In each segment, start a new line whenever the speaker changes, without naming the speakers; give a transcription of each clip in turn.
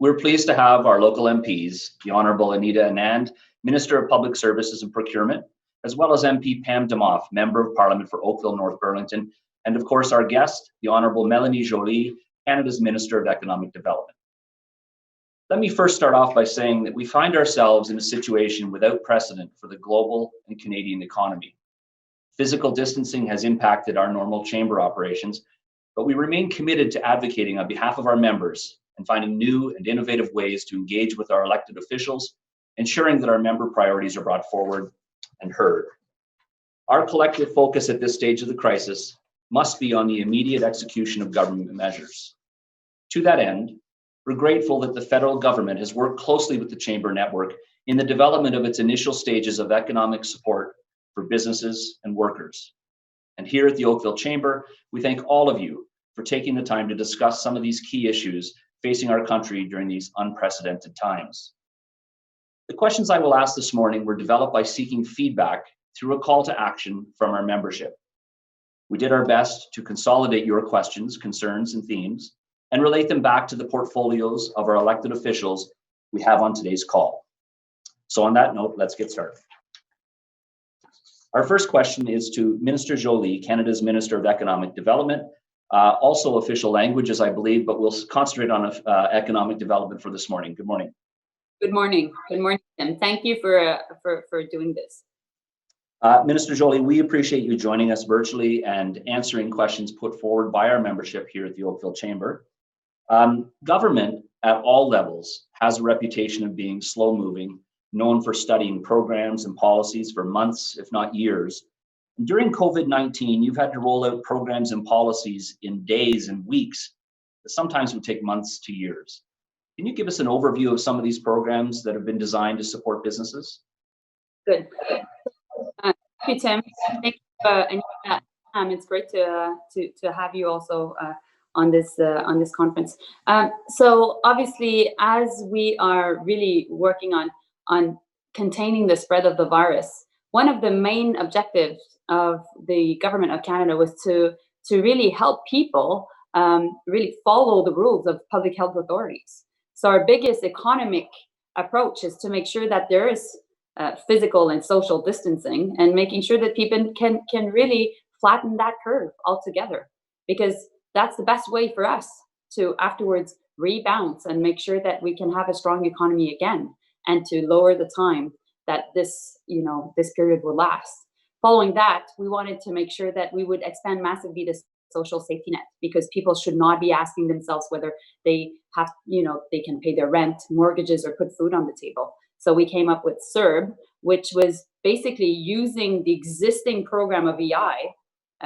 We're pleased to have our local MPs, the Honourable Anita Anand, Minister of Public Services and Procurement, as well as MP Pam Demoff, Member of Parliament for Oakville, North Burlington, and of course our guest, the Honourable Melanie Joly, Canada's Minister of Economic Development. Let me first start off by saying that we find ourselves in a situation without precedent for the global and Canadian economy. Physical distancing has impacted our normal chamber operations, but we remain committed to advocating on behalf of our members and finding new and innovative ways to engage with our elected officials, ensuring that our member priorities are brought forward and heard. Our collective focus at this stage of the crisis must be on the immediate execution of government measures. To that end, we're grateful that the federal government has worked closely with the Chamber Network in the development of its initial stages of economic support for businesses and workers. And here at the Oakville Chamber, we thank all of you for taking the time to discuss some of these key issues facing our country during these unprecedented times. The questions I will ask this morning were developed by seeking feedback through a call to action from our membership. We did our best to consolidate your questions, concerns, and themes, and relate them back to the portfolios of our elected officials we have on today's call. So on that note, let's get started. Our first question is to Minister Joly, Canada's Minister of Economic Development, also official languages, I believe, but we'll concentrate on economic development for this morning. Good morning.
Good morning. Good morning, Tim. Thank you for doing this.
Minister Joly, we appreciate you joining us virtually and answering questions put forward by our membership here at the Oakville Chamber. Government at all levels has a reputation of being slow-moving, known for studying programs and policies for months, if not years. During COVID-19, you've had to roll out programs and policies in days and weeks that sometimes would take months to years. Can you give us an overview of some of these programs that have been designed to support businesses?
Good. Thank you, Tim. Thank you, Anita. It's great to have you also on this conference. So obviously, as we are really working on containing the spread of the virus, one of the main objectives of the Government of Canada was to really help people really follow the rules of public health authorities. So our biggest economic approach is to make sure that there is physical and social distancing, and making sure that people can really flatten that curve altogether, because that's the best way for us to afterwards rebound and make sure that we can have a strong economy again, and to lower the time that this period will last. Following that, we wanted to make sure that we would expand massively the social safety net, because people should not be asking themselves whether they have, they can pay their rent, mortgages, or put food on the table. So we came up with CRB, which was basically using the existing program of EI,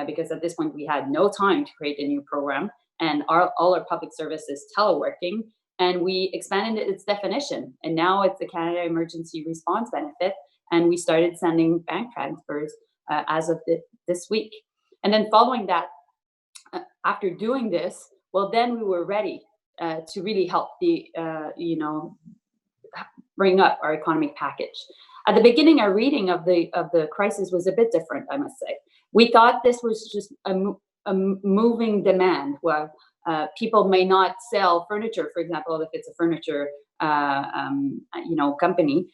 because at this point we had no time to create a new program, and all our public services teleworking, and we expanded its definition, and now it's the Canada Emergency Response Benefit, and we started sending bank transfers as of this week. And then following that, after doing this, well, then we were ready to really help bring up our economic package. At the beginning, our reading of the crisis was a bit different, I must say. We thought this was just a moving demand, where people may not sell furniture, for example, if it's a furniture company,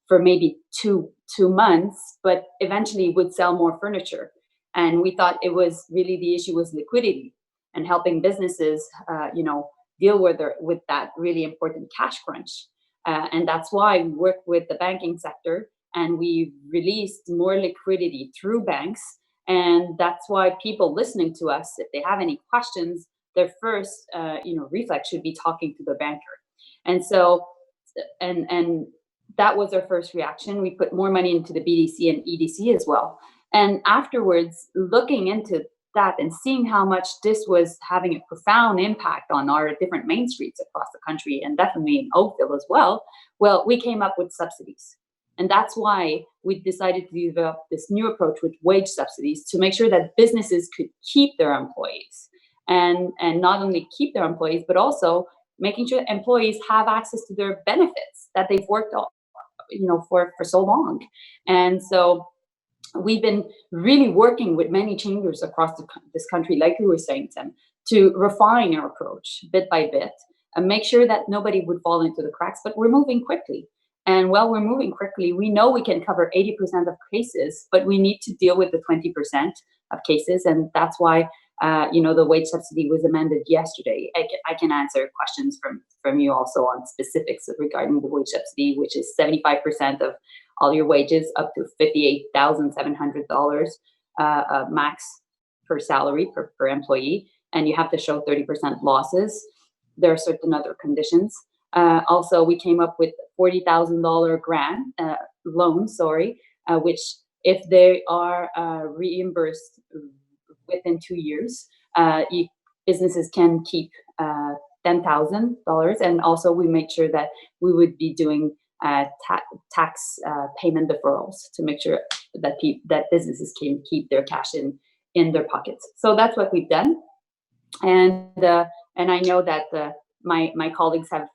for maybe two months, but eventually would sell more furniture. And we thought it was really, the issue was liquidity and helping businesses, deal with that really important cash crunch. And that's why we worked with the banking sector, and we released more liquidity through banks. And that's why people listening to us, if they have any questions, their first, reflex should be talking to the banker. And so, and that was our first reaction. We put more money into the BDC and EDC as well. And afterwards, looking into that and seeing how much this was having a profound impact on our different main streets across the country, and definitely in Oakville as well, we came up with subsidies. And that's why we decided to develop this new approach with wage subsidies, to make sure that businesses could keep their employees, and not only keep their employees, but also making sure employees have access to their benefits that they've worked on, for so long. And so we've been really working with many chambers across this country, like we were saying, Tim, to refine our approach bit by bit, make sure that nobody would fall into the cracks, but we're moving quickly. And while we're moving quickly, we know we can cover 80% of cases, but we need to deal with the 20% of cases. And that's why, the wage subsidy was amended yesterday. I can answer questions from you also on specifics regarding the wage subsidy, which is 75% of all your wages up to $58,700 max per salary per employee. And you have to show 30% losses. There are certain other conditions. Also, we came up with $40,000 grant loan, which if they are reimbursed within 2 years, businesses can keep $10,000. And also, we make sure that we would be doing tax payment deferrals to make sure that that businesses can keep their cash in their pockets. So that's what we've done, and I know that my colleagues have,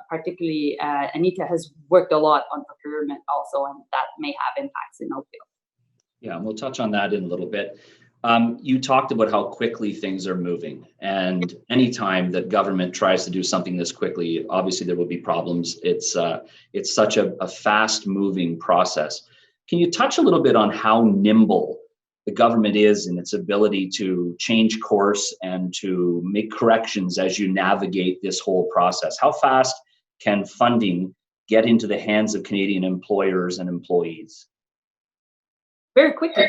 particularly Anita has worked a lot on procurement also, and that may have impacts in Oakville.
Yeah, and we'll touch on that in a little bit. You talked about how quickly things are moving, and anytime that government tries to do something this quickly, obviously there will be problems. It's such a fast-moving process. Can you touch a little bit on how nimble the government is in its ability to change course and to make corrections as you navigate this whole process? How fast can funding get into the hands of Canadian employers and employees?
Very quickly.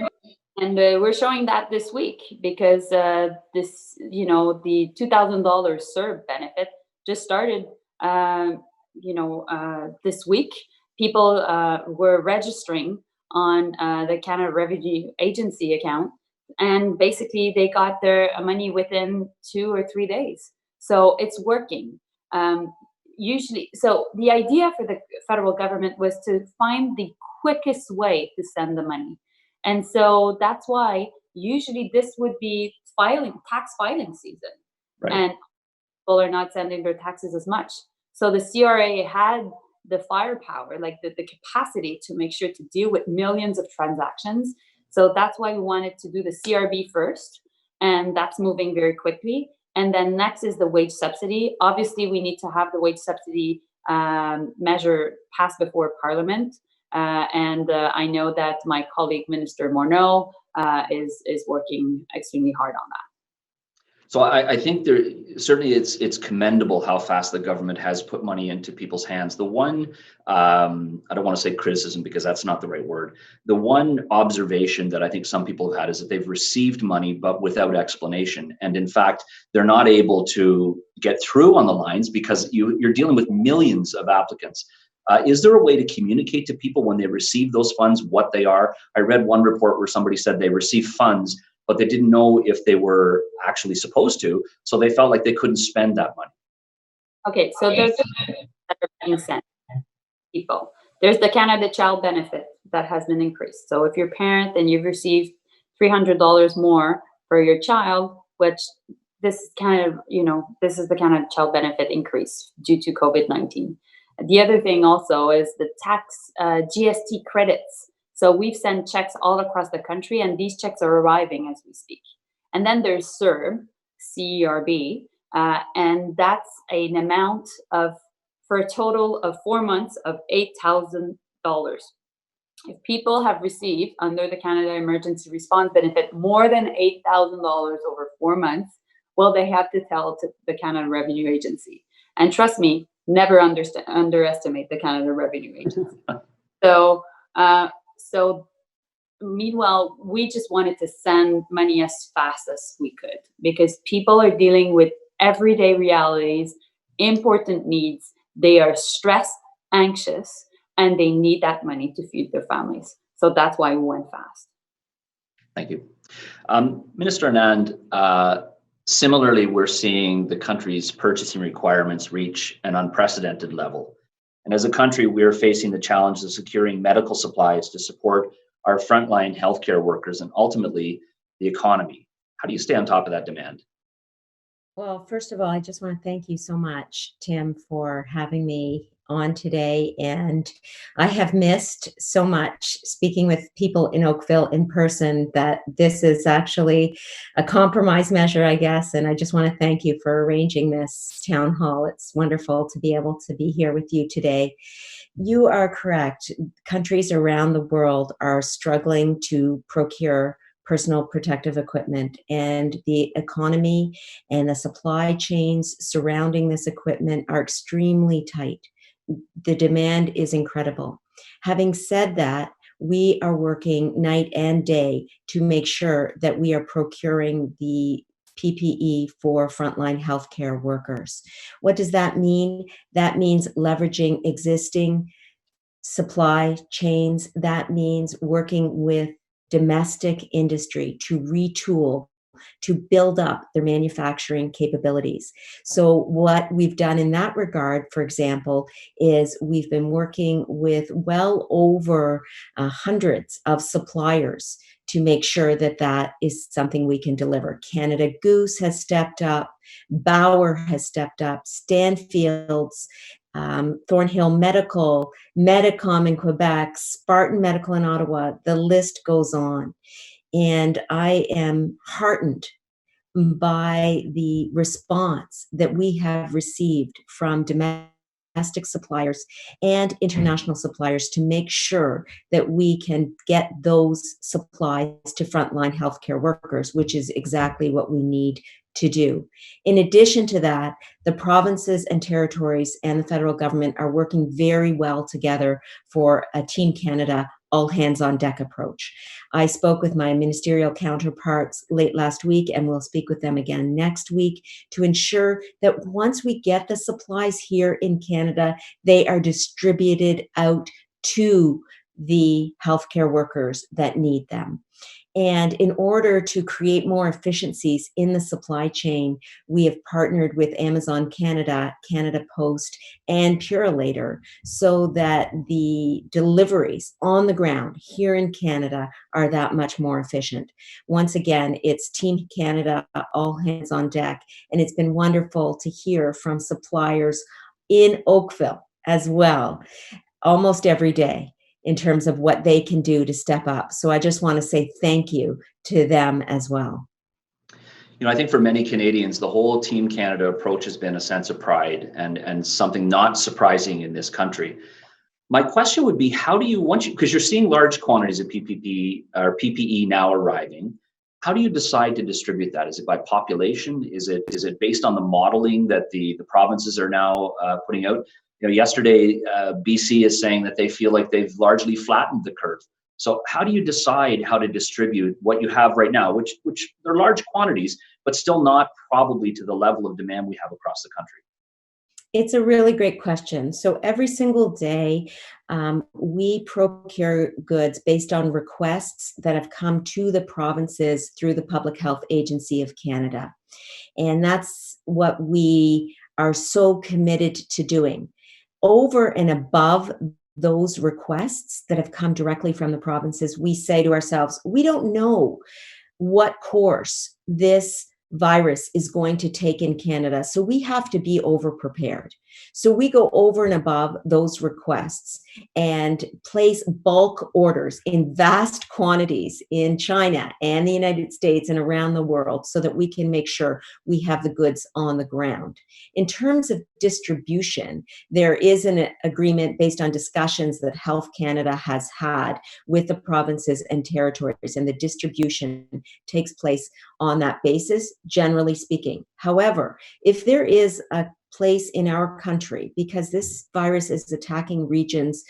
And we're showing that this week because the $2,000 CERB benefit just started, this week. People were registering on the Canada Revenue Agency account, and basically they got their money within 2 or 3 days. So it's working. Usually, so the idea for the federal government was to find the quickest way to send the money. And so that's why usually this would be tax filing season. Right. And people are not sending their taxes as much. So the CRA had the firepower, like the capacity to make sure to deal with millions of transactions. So that's why we wanted to do the CRB first, and that's moving very quickly. And then next is the wage subsidy. Obviously, we need to have the wage subsidy measure passed before Parliament. And I know that my colleague, Minister Morneau, is working extremely hard on that.
So I think certainly it's commendable how fast the government has put money into people's hands. The one, I don't want to say criticism because that's not the right word. The one observation that I think some people have had is that they've received money, but without explanation. And in fact, they're not able to get through on the lines because you're dealing with millions of applicants. Is there a way to communicate to people when they receive those funds, what they are? I read one report where somebody said they received funds, but they didn't know if they were actually supposed to, so they felt like they couldn't spend that money.
Okay, so there's that are being sent to people. There's the Canada Child Benefit that has been increased. So if you're a parent and you've received $300 more for your child, which this is the Canada Child Benefit increase due to COVID-19. The other thing also is the tax GST credits. So we've sent checks all across the country, and these checks are arriving as we speak. And then there's CERB, CERB, and that's an amount for a total of 4 months of $8,000. If people have received under the Canada Emergency Response Benefit more than $8,000 over 4 months, well, they have to tell to the Canada Revenue Agency. And trust me, never underestimate the Canada Revenue Agency. So meanwhile, we just wanted to send money as fast as we could because people are dealing with everyday realities, important needs. They are stressed, anxious, and they need that money to feed their families. So that's why we went fast.
Thank you. Minister Anand, similarly, we're seeing the country's purchasing requirements reach an unprecedented level. And as a country, we are facing the challenge of securing medical supplies to support our frontline healthcare workers and ultimately the economy. How do you stay on top of that demand?
Well, first of all, I just want to thank you so much, Tim, for having me on today. And I have missed so much speaking with people in Oakville in person that this is actually a compromise measure, I guess. And I just want to thank you for arranging this town hall. It's wonderful to be able to be here with you today. You are correct. Countries around the world are struggling to procure personal protective equipment, and the economy and the supply chains surrounding this equipment are extremely tight. The demand is incredible. Having said that, we are working night and day to make sure that we are procuring the PPE for frontline healthcare workers. What does that mean? That means leveraging existing supply chains. That means working with domestic industry to retool, to build up their manufacturing capabilities. So what we've done in that regard, for example, is we've been working with well over hundreds of suppliers to make sure that that is something we can deliver. Canada Goose has stepped up, Bauer has stepped up, Stanfield's, Thornhill Medical, Medicom in Quebec, Spartan Medical in Ottawa, the list goes on. And I am heartened by the response that we have received from domestic suppliers and international suppliers to make sure that we can get those supplies to frontline healthcare workers, which is exactly what we need to do. In addition to that, the provinces and territories and the federal government are working very well together for a Team Canada all hands on deck approach. I spoke with my ministerial counterparts late last week, and we'll speak with them again next week to ensure that once we get the supplies here in Canada, they are distributed out to the healthcare workers that need them. And in order to create more efficiencies in the supply chain, we have partnered with Amazon Canada, Canada Post, and Purolator so that the deliveries on the ground here in Canada are that much more efficient. Once again, it's Team Canada, all hands on deck, and it's been wonderful to hear from suppliers in Oakville as well, almost every day, in terms of what they can do to step up. So I just want to say thank you to them as well.
I think for many Canadians, the whole Team Canada approach has been a sense of pride and something not surprising in this country. My question would be, how do you, because you're seeing large quantities of PPE now arriving, how do you decide to distribute that? Is it by population? Is it based on the modeling that the provinces are now putting out? Yesterday, BC is saying that they feel like they've largely flattened the curve. So how do you decide how to distribute what you have right now, which they're large quantities, but still not probably to the level of demand we have across the country?
It's a really great question. So every single day, we procure goods based on requests that have come to the provinces through the Public Health Agency of Canada. And that's what we are so committed to doing. Over and above those requests that have come directly from the provinces, we say to ourselves, we don't know what course this virus is going to take in Canada. So we have to be over prepared. So we go over and above those requests and place bulk orders in vast quantities in China and the United States and around the world so that we can make sure we have the goods on the ground. In terms of distribution, there is an agreement based on discussions that Health Canada has had with the provinces and territories, and the distribution takes place on that basis, generally speaking. However, if there is a place in our country, because this virus is attacking regions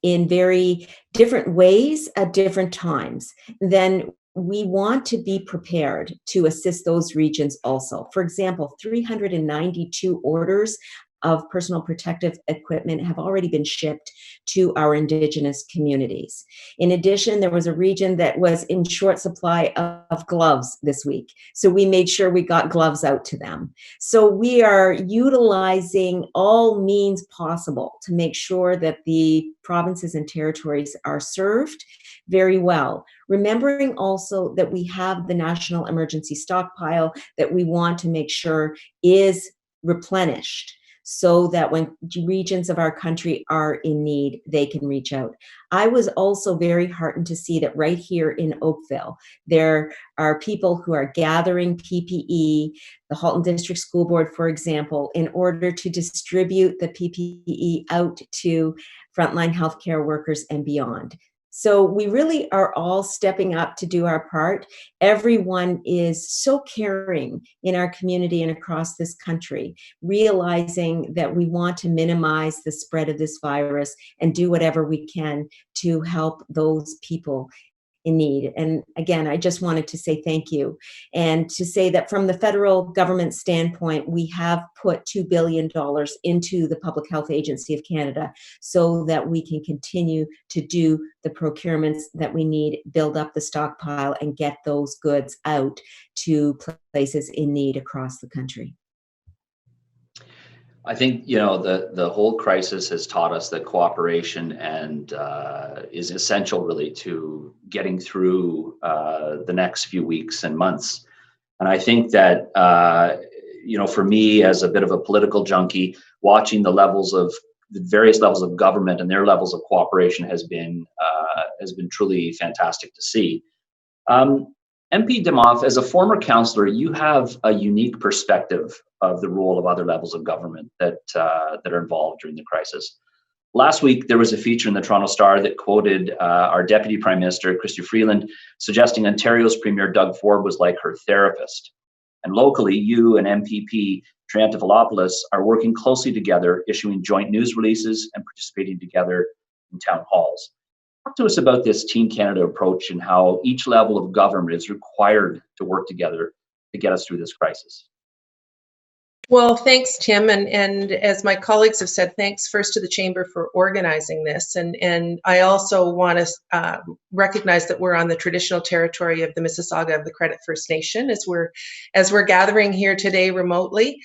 in very different ways at different times, then we want to be prepared to assist those regions also. For example, 392 orders of personal protective equipment have already been shipped to our Indigenous communities. In addition, there was a region that was in short supply of gloves this week. So we made sure we got gloves out to them. So we are utilizing all means possible to make sure that the provinces and territories are served very well. Remembering also that we have the national emergency stockpile that we want to make sure is replenished, so that when regions of our country are in need, they can reach out. I was also very heartened to see that right here in Oakville, there are people who are gathering PPE, the Halton District School Board, for example, in order to distribute the PPE out to frontline healthcare workers and beyond. So we really are all stepping up to do our part. Everyone is so caring in our community and across this country, realizing that we want to minimize the spread of this virus and do whatever we can to help those people in need. And again, I just wanted to say thank you, and to say that from the federal government standpoint, we have put $2 billion into the Public Health Agency of Canada so that we can continue to do the procurements that we need, build up the stockpile, and get those goods out to places in need across the country.
I think, you know, the whole crisis has taught us that cooperation and is essential really to getting through the next few weeks and months. And I think that, you know, for me as a bit of a political junkie, watching the various levels of government and their levels of cooperation has been truly fantastic to see. MP Demoff, as a former councillor, you have a unique perspective of the role of other levels of government that are involved during the crisis. Last week, there was a feature in the Toronto Star that quoted our Deputy Prime Minister, Chrystia Freeland, suggesting Ontario's Premier Doug Ford was like her therapist. And locally, you and MPP Triantafilopoulos are working closely together, issuing joint news releases and participating together in town halls. Talk to us about this Team Canada approach and how each level of government is required to work together to get us through this crisis.
Well, thanks, Tim. And as my colleagues have said, thanks first to the Chamber for organizing this. And I also want to recognize that we're on the traditional territory of the Mississauga of the Credit First Nation as we're gathering here today remotely.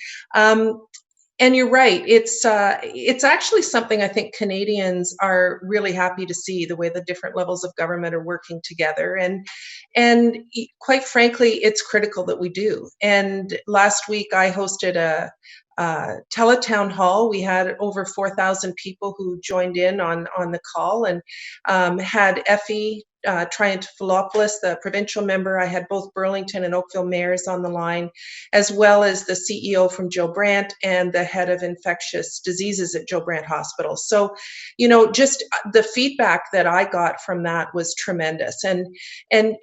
And you're right. It's actually something I think Canadians are really happy to see, the way the different levels of government are working together. And quite frankly, it's critical that we do. And last week I hosted a teletown hall. We had over 4,000 people who joined in on the call, and had Effie Triantafilopoulos, the provincial member. I had both Burlington and Oakville mayors on the line, as well as the CEO from Joe Brandt and the head of infectious diseases at Joe Brandt Hospital. So, you know, just the feedback that I got from that was tremendous. And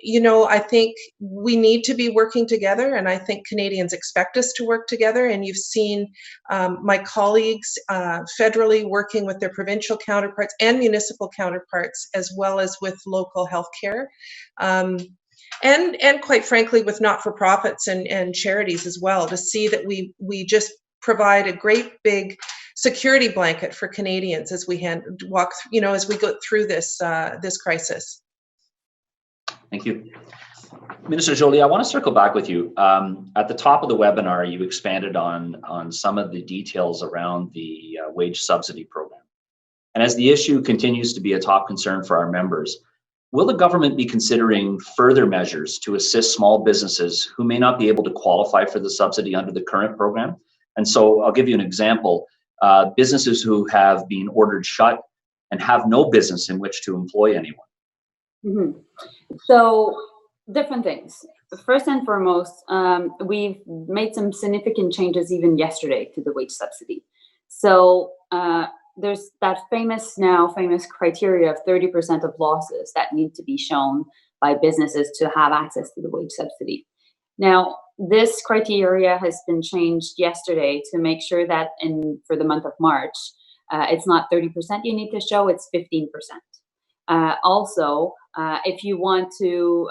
you know, I think we need to be working together, and I think Canadians expect us to work together. And you've seen my colleagues federally working with their provincial counterparts and municipal counterparts, as well as with local healthcare, and quite frankly with not-for-profits and charities as well, to see that we just provide a great big security blanket for Canadians as we as we go through this crisis.
Thank you. Minister Joly, I want to circle back with you. At the top of the webinar, you expanded on some of the details around the wage subsidy program. And as the issue continues to be a top concern for our members, will the government be considering further measures to assist small businesses who may not be able to qualify for the subsidy under the current program? And so I'll give you an example. Businesses who have been ordered shut and have no business in which to employ anyone.
Mm-hmm. So different things. First and foremost, we've made some significant changes even yesterday to the wage subsidy. So there's that famous criteria of 30% of losses that need to be shown by businesses to have access to the wage subsidy. Now, this criteria has been changed yesterday to make sure that for the month of March, it's not 30% you need to show, it's 15%. Also, if you want to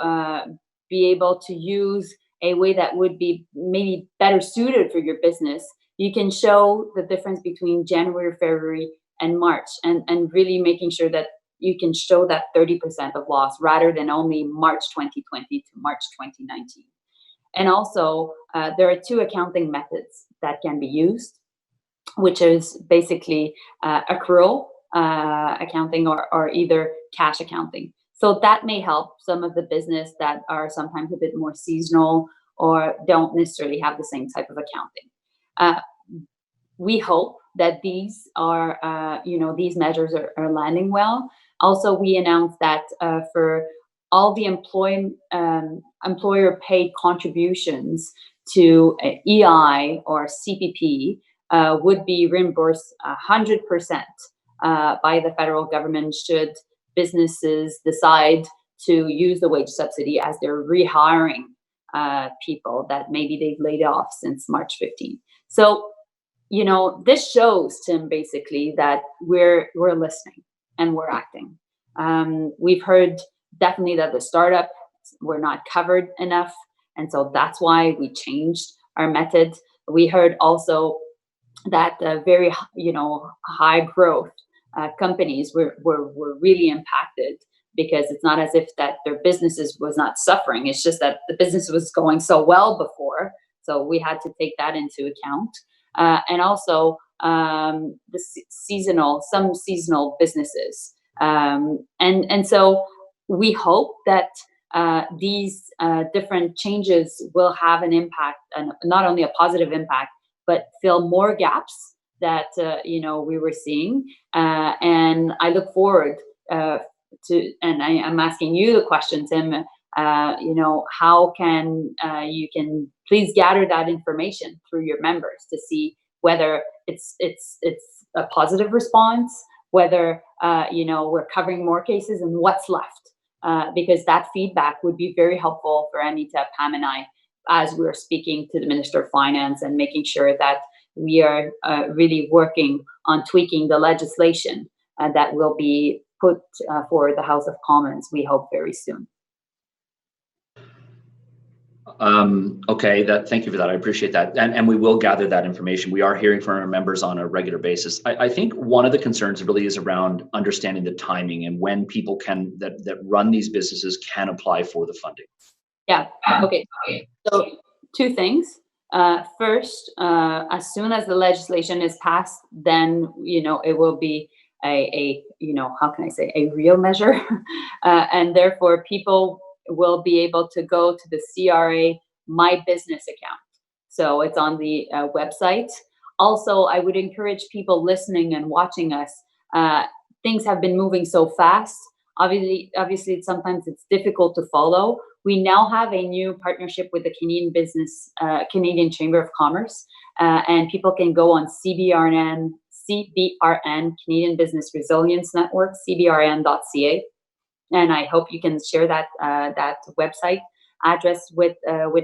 be able to use a way that would be maybe better suited for your business, you can show the difference between January, February, and March, and really making sure that you can show that 30% of loss rather than only March 2020 to March 2019. And also, there are two accounting methods that can be used, which is basically accrual accounting or either cash accounting. So that may help some of the business that are sometimes a bit more seasonal or don't necessarily have the same type of accounting. We hope that these are, these measures are landing well. Also, we announced that for all the employer paid contributions to EI or CPP would be reimbursed 100% by the federal government should businesses decide to use the wage subsidy as they're rehiring people that maybe they've laid off since March 15th. So, this shows, Tim, basically that we're listening and we're acting. We've heard definitely that the startup were not covered enough, and so that's why we changed our method. We heard also that very high growth companies were really impacted, because it's not as if that their businesses was not suffering. It's just that the business was going so well before, so we had to take that into account. And also some seasonal businesses. And so we hope that these different changes will have an impact, and not only a positive impact, but fill more gaps that we were seeing. And I look forward to, and I'm asking you the question, Tim. How can you can please gather that information through your members to see whether it's a positive response, whether we're covering more cases, and what's left, because that feedback would be very helpful for Anita, Pam, and I as we're speaking to the Minister of Finance and making sure that we are really working on tweaking the legislation that will be put for the House of Commons, we hope, very soon.
Okay, thank you for that. I appreciate that. And we will gather that information. We are hearing from our members on a regular basis. I think one of the concerns really is around understanding the timing and when people that run these businesses can apply for the funding.
Yeah, okay. So two things. First, as soon as the legislation is passed, then, it will be a how can I say, a real measure. And therefore people will be able to go to the CRA My Business account. So it's on the website. Also, I would encourage people listening and watching us. Things have been moving so fast. Obviously, sometimes it's difficult to follow. We now have a new partnership with the Canadian Chamber of Commerce, and people can go on CBRN, Canadian Business Resilience Network, cbrn.ca. And I hope you can share that website address with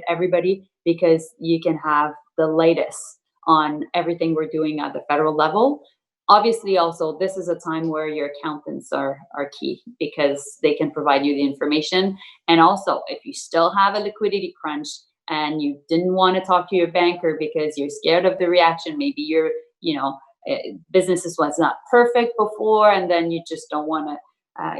everybody, because you can have the latest on everything we're doing at the federal level. Obviously, also, this is a time where your accountants are key, because they can provide you the information. And also, if you still have a liquidity crunch and you didn't want to talk to your banker because you're scared of the reaction, maybe your businesses was not perfect before, and then you just don't want to,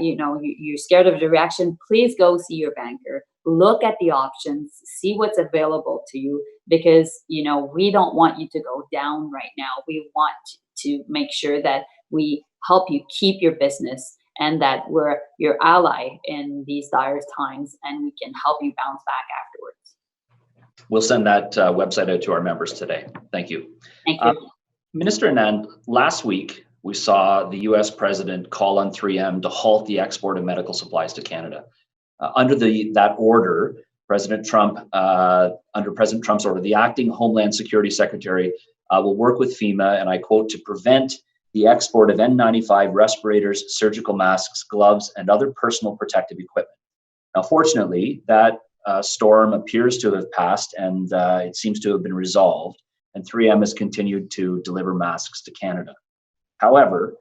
you're scared of the reaction, please go see your banker. Look at the options, see what's available to you, because, we don't want you to go down right now. We want to make sure that we help you keep your business, and that we're your ally in these dire times, and we can help you bounce back afterwards.
We'll send that website out to our members today. Thank you.
Thank you.
Minister Anand, last week, we saw the US president call on 3M to halt the export of medical supplies to Canada. Under that order, under President Trump's order, the acting Homeland Security Secretary will work with FEMA, and I quote, to prevent the export of N95 respirators, surgical masks, gloves, and other personal protective equipment. Now, fortunately, that storm appears to have passed, and it seems to have been resolved, and 3M has continued to deliver masks to Canada. However,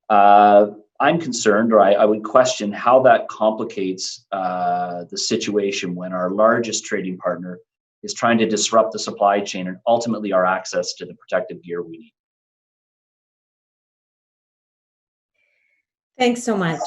I'm concerned, or I would question how that complicates the situation when our largest trading partner is trying to disrupt the supply chain and ultimately our access to the protective gear we need.
Thanks so much,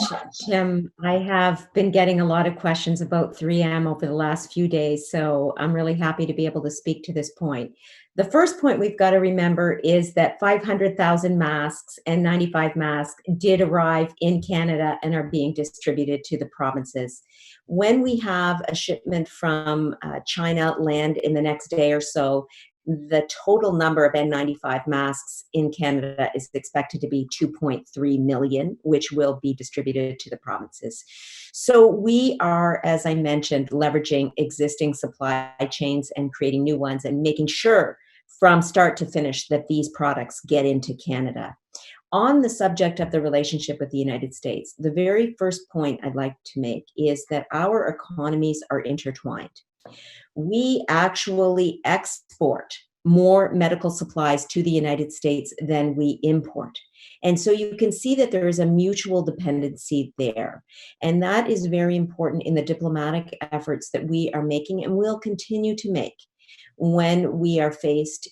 Tim. I have been getting a lot of questions about 3M over the last few days, so I'm really happy to be able to speak to this point. The first point we've got to remember is that 500,000 masks and 95 masks did arrive in Canada and are being distributed to the provinces. When we have a shipment from China land in the next day or so, the total number of N95 masks in Canada is expected to be 2.3 million, which will be distributed to the provinces. So we are, as I mentioned, leveraging existing supply chains and creating new ones and making sure from start to finish that these products get into Canada. On the subject of the relationship with the United States, the very first point I'd like to make is that our economies are intertwined. We actually export more medical supplies to the United States than we import. And so you can see that there is a mutual dependency there. And that is very important in the diplomatic efforts that we are making and will continue to make when we are faced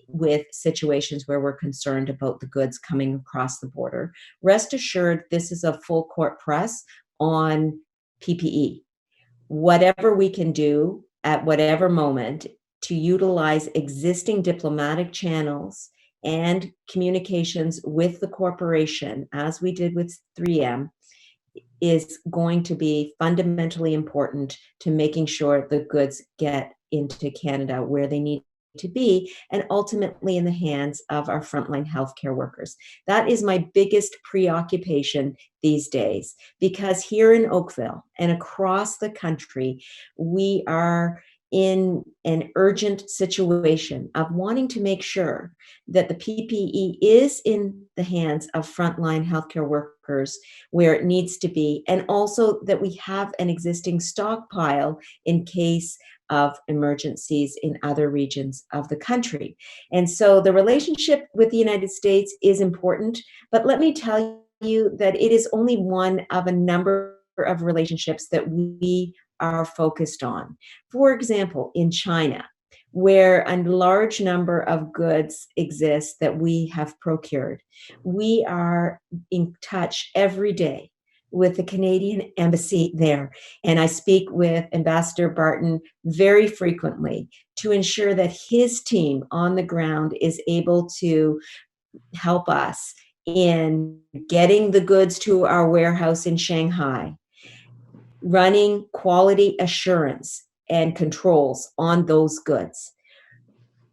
with situations where we're concerned about the goods coming across the border. Rest assured, this is a full court press on PPE. Whatever we can do at whatever moment to utilize existing diplomatic channels and communications with the corporation, as we did with 3M, is going to be fundamentally important to making sure the goods get into Canada where they need to be, and ultimately in the hands of our frontline healthcare workers. That is my biggest preoccupation these days, because here in Oakville and across the country, we are in an urgent situation of wanting to make sure that the PPE is in the hands of frontline healthcare workers where it needs to be, and also that we have an existing stockpile in case of emergencies in other regions of the country. And so the relationship with the United States is important, but let me tell you that it is only one of a number of relationships that we are focused on. For example, in China, where a large number of goods exist that we have procured, we are in touch every day with the Canadian embassy there. And I speak with Ambassador Barton very frequently to ensure that his team on the ground is able to help us in getting the goods to our warehouse in Shanghai, running quality assurance and controls on those goods,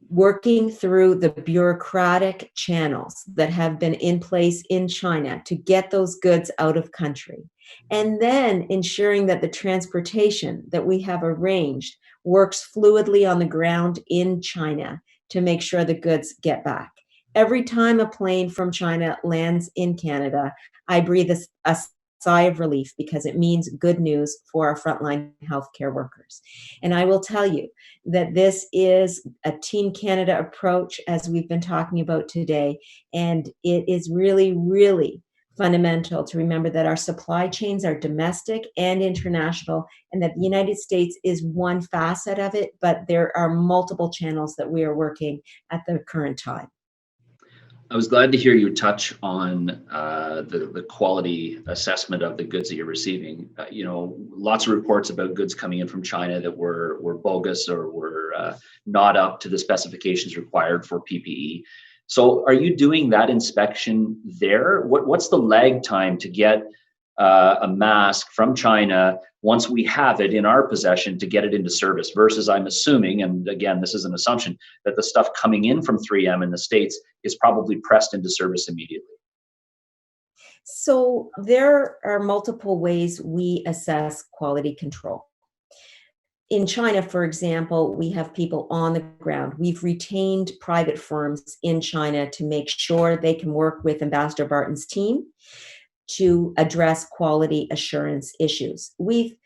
working through the bureaucratic channels that have been in place in China to get those goods out of country, and then ensuring that the transportation that we have arranged works fluidly on the ground in China to make sure the goods get back. Every time a plane from China lands in Canada, I breathe a sigh of relief, because it means good news for our frontline healthcare workers. And I will tell you that this is a Team Canada approach, as we've been talking about today, and it is really, really fundamental to remember that our supply chains are domestic and international, and that the United States is one facet of it, but there are multiple channels that we are working at the current time.
I was glad to hear you touch on the quality assessment of the goods that you're receiving. Lots of reports about goods coming in from China that were bogus or were not up to the specifications required for PPE. So are you doing that inspection there? What's the lag time to get a mask from China once we have it in our possession to get it into service, versus I'm assuming, and again, this is an assumption, that the stuff coming in from 3M in the States is probably pressed into service immediately?
So there are multiple ways we assess quality control. In China, for example, we have people on the ground. We've retained private firms in China to make sure they can work with Ambassador Barton's team to address quality assurance issues. We've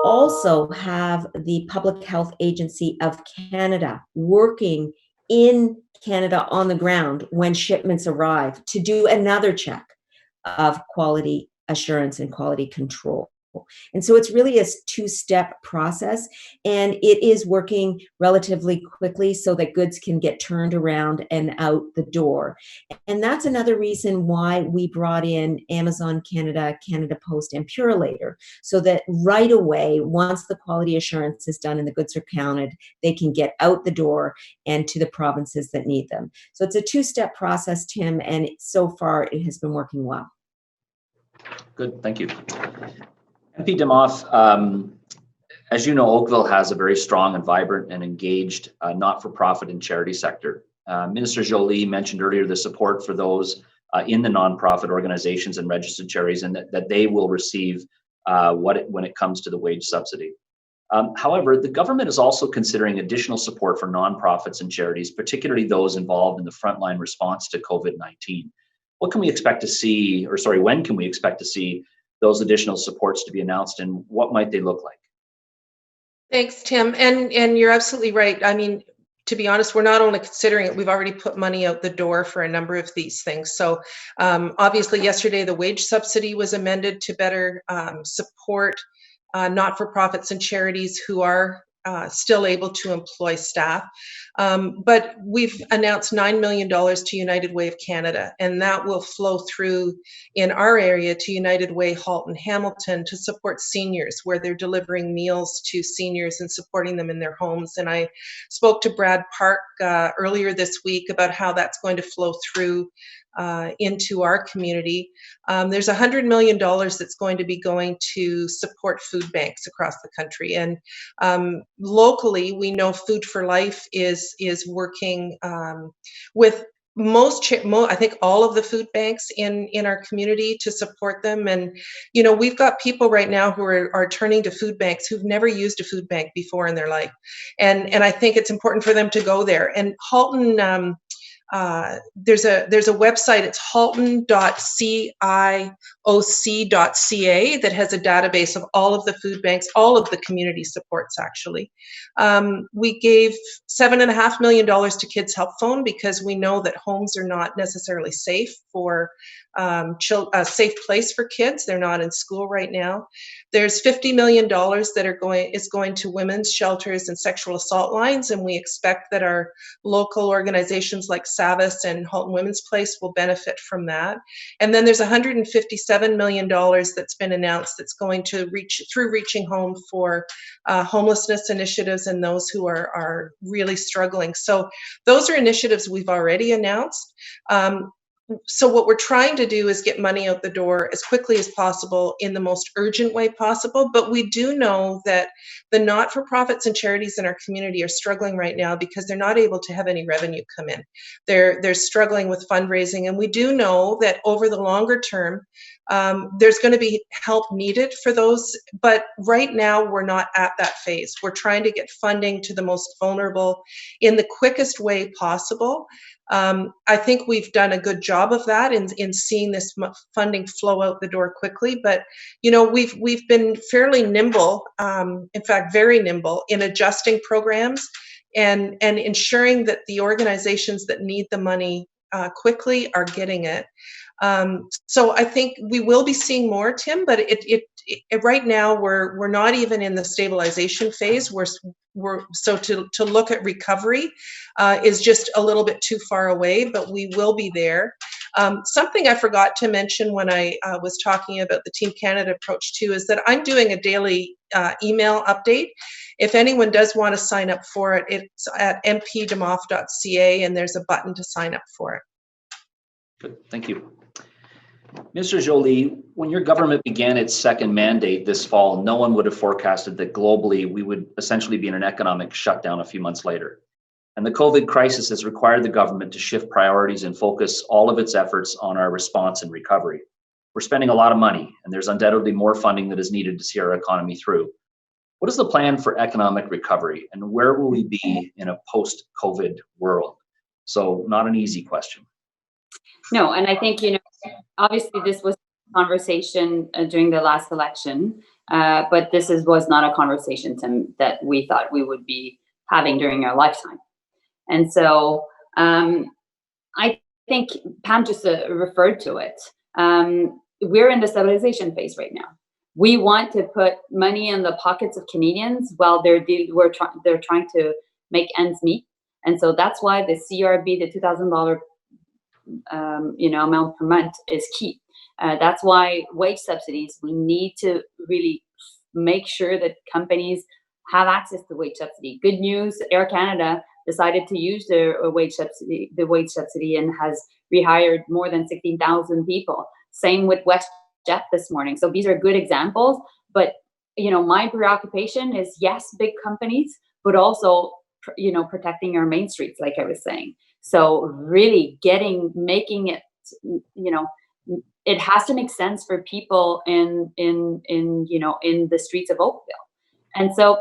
also have the Public Health Agency of Canada working in Canada on the ground when shipments arrive to do another check of quality assurance and quality control. And so it's really a two-step process, and it is working relatively quickly so that goods can get turned around and out the door. And that's another reason why we brought in Amazon Canada, Canada Post, and Purolator, so that right away, once the quality assurance is done and the goods are counted, they can get out the door and to the provinces that need them. So it's a two-step process, Tim, and so far it has been working well.
Good, thank you. MP Demoff, as you know, Oakville has a very strong and vibrant and engaged not-for-profit and charity sector. Minister Jolie mentioned earlier the support for those in the nonprofit organizations and registered charities, and that they will receive when it comes to the wage subsidy. However, the government is also considering additional support for nonprofits and charities, particularly those involved in the frontline response to COVID-19. What can we expect to see, or sorry, when can we expect to see those additional supports to be announced, and what might they look like?
Thanks, Tim. And you're absolutely right. I mean, to be honest, we're not only considering it, we've already put money out the door for a number of these things. So obviously yesterday, the wage subsidy was amended to better support not-for-profits and charities who are still able to employ staff. But we've announced $9 million to United Way of Canada, and that will flow through in our area to United Way, Halton, Hamilton, to support seniors, where they're delivering meals to seniors and supporting them in their homes. And I spoke to Brad Park earlier this week about how that's going to flow through into our community. There's $100 million that's going to be going to support food banks across the country. And locally, we know Food for Life is working with I think all of the food banks in our community to support them. And, you know, we've got people right now who are turning to food banks who've never used a food bank before in their life. And I think it's important for them to go there. And Halton, there's a website, it's halton.cioc.ca, that has a database of all of the food banks, all of the community supports actually. We gave $7.5 million to Kids Help Phone because we know that homes are not necessarily safe for a safe place for kids. They're not in school right now. There's $50 million that is going to women's shelters and sexual assault lines, and we expect that our local organizations like Savas and Halton Women's Place will benefit from that. And then there's $157 million that's been announced that's going to Reaching Home for homelessness initiatives and those who are really struggling. So those are initiatives we've already announced. So what we're trying to do is get money out the door as quickly as possible in the most urgent way possible. But we do know that the not-for-profits and charities in our community are struggling right now because they're not able to have any revenue come in. They're struggling with fundraising. And we do know that over the longer term, there's going to be help needed for those. But right now, we're not at that phase. We're trying to get funding to the most vulnerable in the quickest way possible. I think we've done a good job of that in seeing this funding flow out the door quickly. But you know, we've been fairly nimble, in fact, very nimble in adjusting programs and ensuring that the organizations that need the money quickly are getting it. So I think we will be seeing more, Tim. But right now we're not even in the stabilization phase. So to look at recovery is just a little bit too far away, but we will be there. Something I forgot to mention when I was talking about the Team Canada approach too is that I'm doing a daily email update. If anyone does want to sign up for it, it's at mpdemoff.ca, and there's a button to sign up for it.
Good, thank you. Mr. Jolie, when your government began its second mandate this fall, no one would have forecasted that globally we would essentially be in an economic shutdown a few months later. And the COVID crisis has required the government to shift priorities and focus all of its efforts on our response and recovery. We're spending a lot of money, and there's undoubtedly more funding that is needed to see our economy through. What is the plan for economic recovery, and where will we be in a post-COVID world? So, not an easy question.
No, and I think, you know, obviously this was a conversation during the last election, but this was not a conversation, Tim, that we thought we would be having during our lifetime. And so I think Pam just referred to it. We're in the stabilization phase right now. We want to put money in the pockets of Canadians while they're trying to make ends meet. And so that's why the CRB, the $2,000 amount per month, is key. That's why wage subsidies, we need to really make sure that companies have access to wage subsidy. Good news, Air Canada decided to use the wage subsidy and has rehired more than 16,000 people. Same with WestJet this morning. So these are good examples, but my preoccupation is, yes, big companies, but also protecting our main streets, like I was saying. So really making it, it has to make sense for people in the streets of Oakville. And so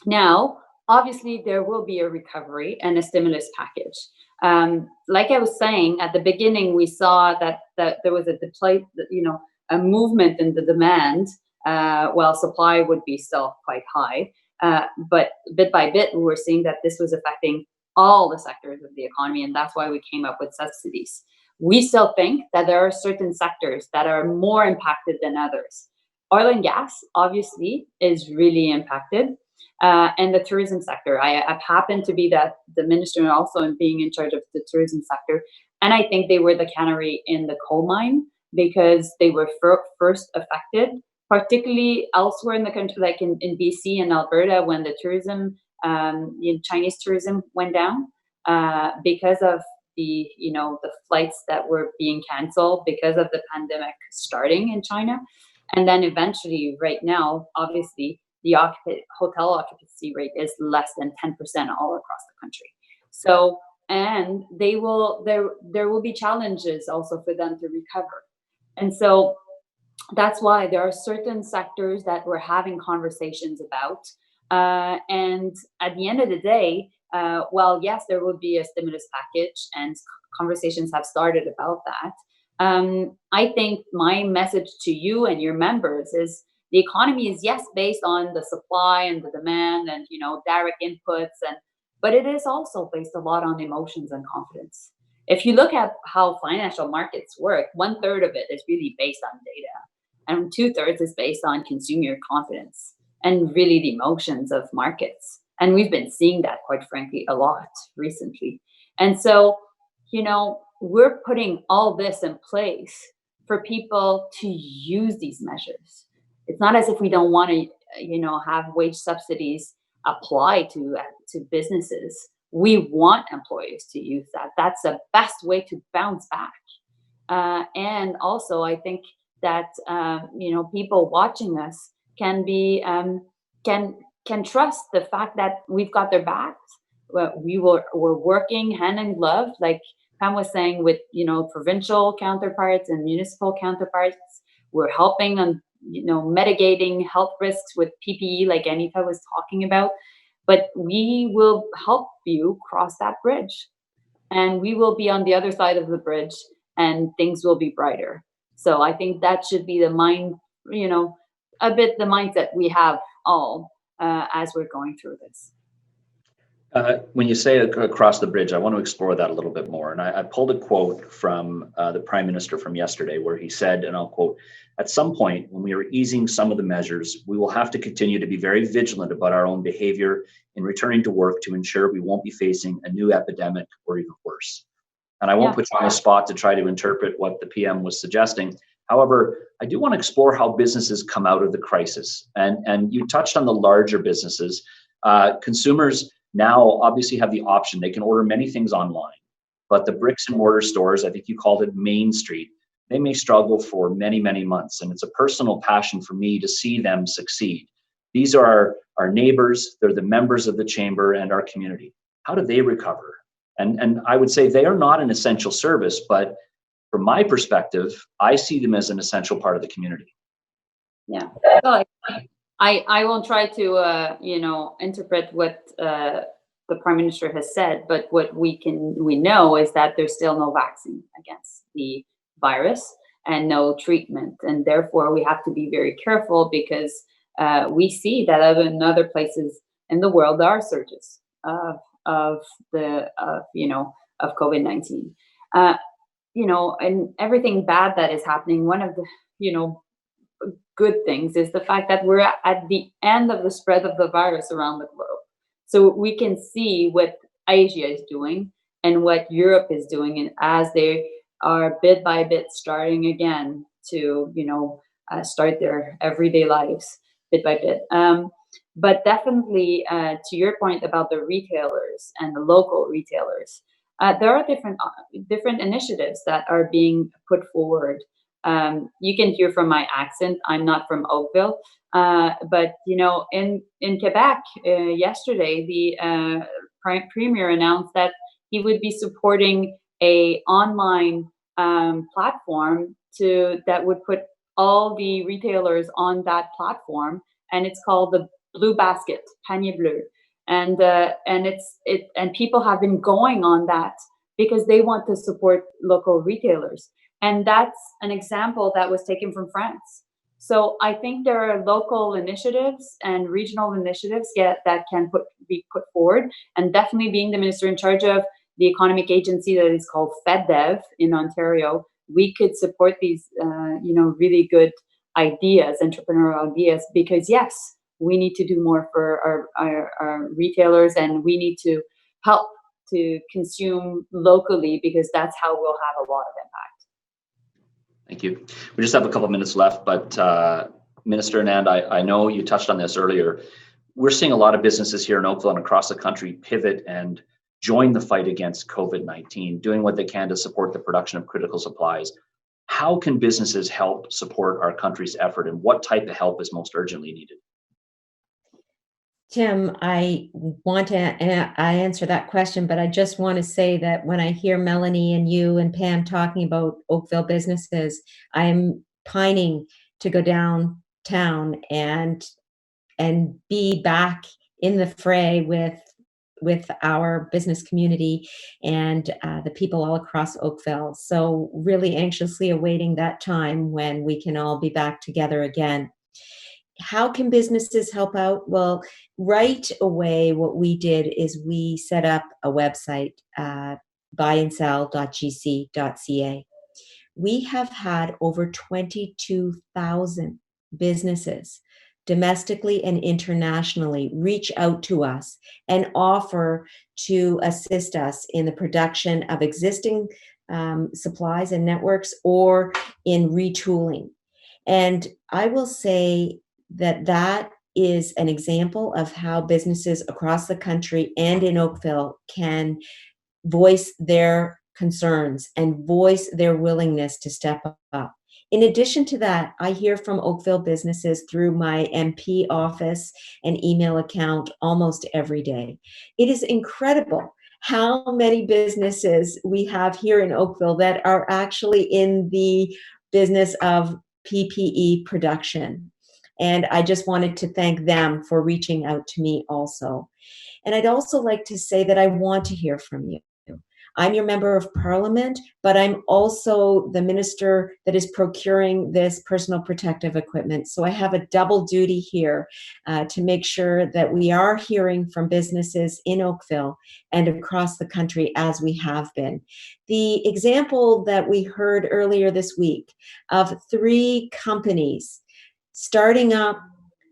now, obviously, there will be a recovery and a stimulus package. Like I was saying at the beginning, we saw that there was a movement in the demand, while supply would be still quite high. But bit by bit, we were seeing that this was affecting all the sectors of the economy, and that's why we came up with subsidies. We still think that there are certain sectors that are more impacted than others. Oil and gas, obviously, is really impacted. And the tourism sector. I've happened to be the minister and also in being in charge of the tourism sector. And I think they were the canary in the coal mine because they were first affected, particularly elsewhere in the country, like in BC and Alberta, when the tourism, Chinese tourism went down because of the flights that were being canceled because of the pandemic starting in China. And then eventually, right now, obviously, the hotel occupancy rate is less than 10% all across the country. So, and there will be challenges also for them to recover. And so that's why there are certain sectors that we're having conversations about. And at the end of the day, well, yes, there will be a stimulus package and conversations have started about that. I think my message to you and your members is the economy is, yes, based on the supply and the demand and, direct inputs, but it is also based a lot on emotions and confidence. If you look at how financial markets work, 1/3 of it is really based on data and 2/3 is based on consumer confidence and really the emotions of markets. And we've been seeing that, quite frankly, a lot recently. And so, we're putting all this in place for people to use these measures. It's not as if we don't want to, have wage subsidies apply to businesses. We want employers to use that. That's the best way to bounce back. And also, I think that people watching us can be can trust the fact that we've got their backs. We're working hand in glove, like Pam was saying, with provincial counterparts and municipal counterparts. We're helping on mitigating health risks with PPE, like Anita was talking about. But we will help you cross that bridge, and we will be on the other side of the bridge, and things will be brighter. So I think that should be the the mindset we have all as we're going through this.
When you say across the bridge, I want to explore that a little bit more. And I pulled a quote from the Prime Minister from yesterday where he said, and I'll quote, "At some point when we are easing some of the measures, we will have to continue to be very vigilant about our own behavior in returning to work to ensure we won't be facing a new epidemic or even worse." And I won't put you on the spot to try to interpret what the PM was suggesting. However, I do want to explore how businesses come out of the crisis. And you touched on the larger businesses. Consumers now obviously have the option. They can order many things online, but the bricks and mortar stores, I think you called it Main Street, they may struggle for many, many months. And it's a personal passion for me to see them succeed. These are our neighbors, they're the members of the chamber and our community. How do they recover? And I would say they are not an essential service, but from my perspective, I see them as an essential part of the community.
Yeah. So I won't try to interpret what the Prime Minister has said, but what we know is that there's still no vaccine against the virus and no treatment, and therefore we have to be very careful because we see that in other places in the world there are surges of COVID-19. And everything bad that is happening. One of the good things is the fact that we're at the end of the spread of the virus around the globe. So we can see what Asia is doing and what Europe is doing, and as they are bit by bit starting again to, start their everyday lives bit by bit. But definitely, to your point about the retailers and the local retailers, there are different initiatives that are being put forward. You can hear from my accent, I'm not from Oakville, but in Quebec yesterday, the premier announced that he would be supporting a online platform that would put all the retailers on that platform, and it's called the Blue Basket, Panier Bleu, and people have been going on that because they want to support local retailers, and that's an example that was taken from France. So I think there are local initiatives and regional initiatives that can be put forward, and definitely being the minister in charge of the economic agency that is called FedDev in Ontario, we could support these, really good ideas, entrepreneurial ideas, because yes, we need to do more for our retailers, and we need to help to consume locally, because that's how we'll have a lot of impact.
Thank you. We just have a couple of minutes left, but Minister Anand, I know you touched on this earlier. We're seeing a lot of businesses here in Oakville and across the country pivot and join the fight against COVID-19, doing what they can to support the production of critical supplies. How can businesses help support our country's effort, and what type of help is most urgently needed?
Tim, I answer that question, but I just want to say that when I hear Melanie and you and Pam talking about Oakville businesses, I'm pining to go downtown and be back in the fray with our business community and the people all across Oakville. So really anxiously awaiting that time when we can all be back together again. How can businesses help out? Well, right away, what we did is we set up a website, buyandsell.gc.ca. We have had over 22,000 businesses, domestically and internationally, reach out to us and offer to assist us in the production of existing supplies and networks, or in retooling. And I will say that is an example of how businesses across the country and in Oakville can voice their concerns and voice their willingness to step up. In addition to that, I hear from Oakville businesses through my MP office and email account almost every day. It is incredible how many businesses we have here in Oakville that are actually in the business of PPE production. And I just wanted to thank them for reaching out to me also. And I'd also like to say that I want to hear from you. I'm your member of parliament, but I'm also the minister that is procuring this personal protective equipment. So I have a double duty here to make sure that we are hearing from businesses in Oakville and across the country, as we have been. The example that we heard earlier this week of 3 companies starting up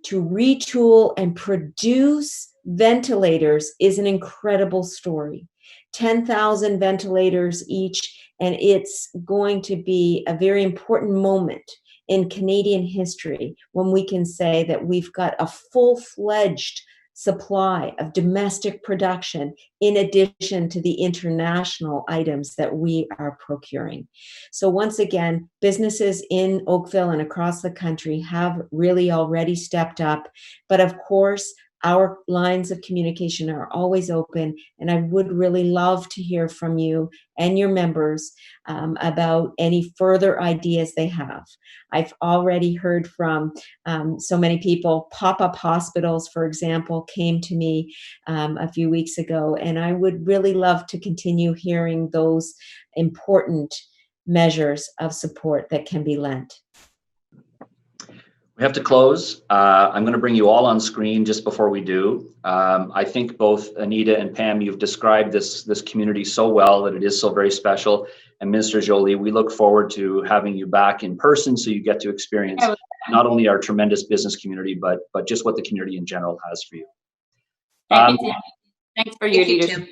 to retool and produce ventilators is an incredible story. 10,000 ventilators each, and it's going to be a very important moment in Canadian history when we can say that we've got a full-fledged supply of domestic production in addition to the international items that we are procuring. So once again, businesses in Oakville and across the country have really already stepped up, but of course, our lines of communication are always open, and I would really love to hear from you and your members about any further ideas they have. I've already heard from so many people. Pop-up hospitals, for example, came to me a few weeks ago, and I would really love to continue hearing those important measures of support that can be lent.
We have to close. I'm going to bring you all on screen just before we do. I think both Anita and Pam, you've described this community so well, that it is so very special. And Minister Joly, we look forward to having you back in person so you get to experience not only our tremendous business community, but just what the community in general has for you.
Thank you, Tim. Thanks for your
Thank you,
leadership.
Tim.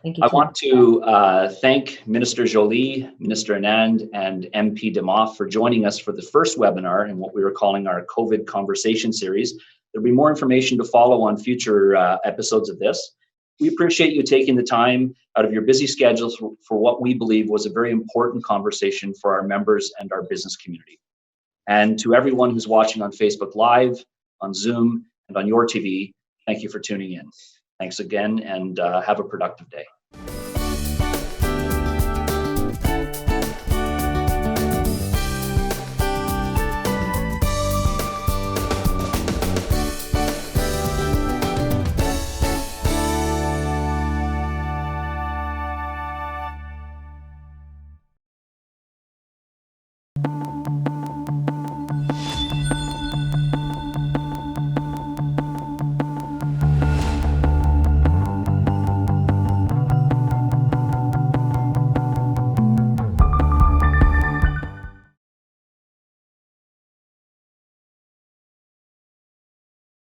Thank you.
I
Tim.
want to thank Minister Jolie, Minister Anand, and MP Demoff for joining us for the first webinar in what we were calling our COVID conversation series. There'll be more information to follow on future episodes of this. We appreciate you taking the time out of your busy schedules for what we believe was a very important conversation for our members and our business community. And to everyone who's watching on Facebook Live, on Zoom, and on your TV, thank you for tuning in. Thanks again, and have a productive day.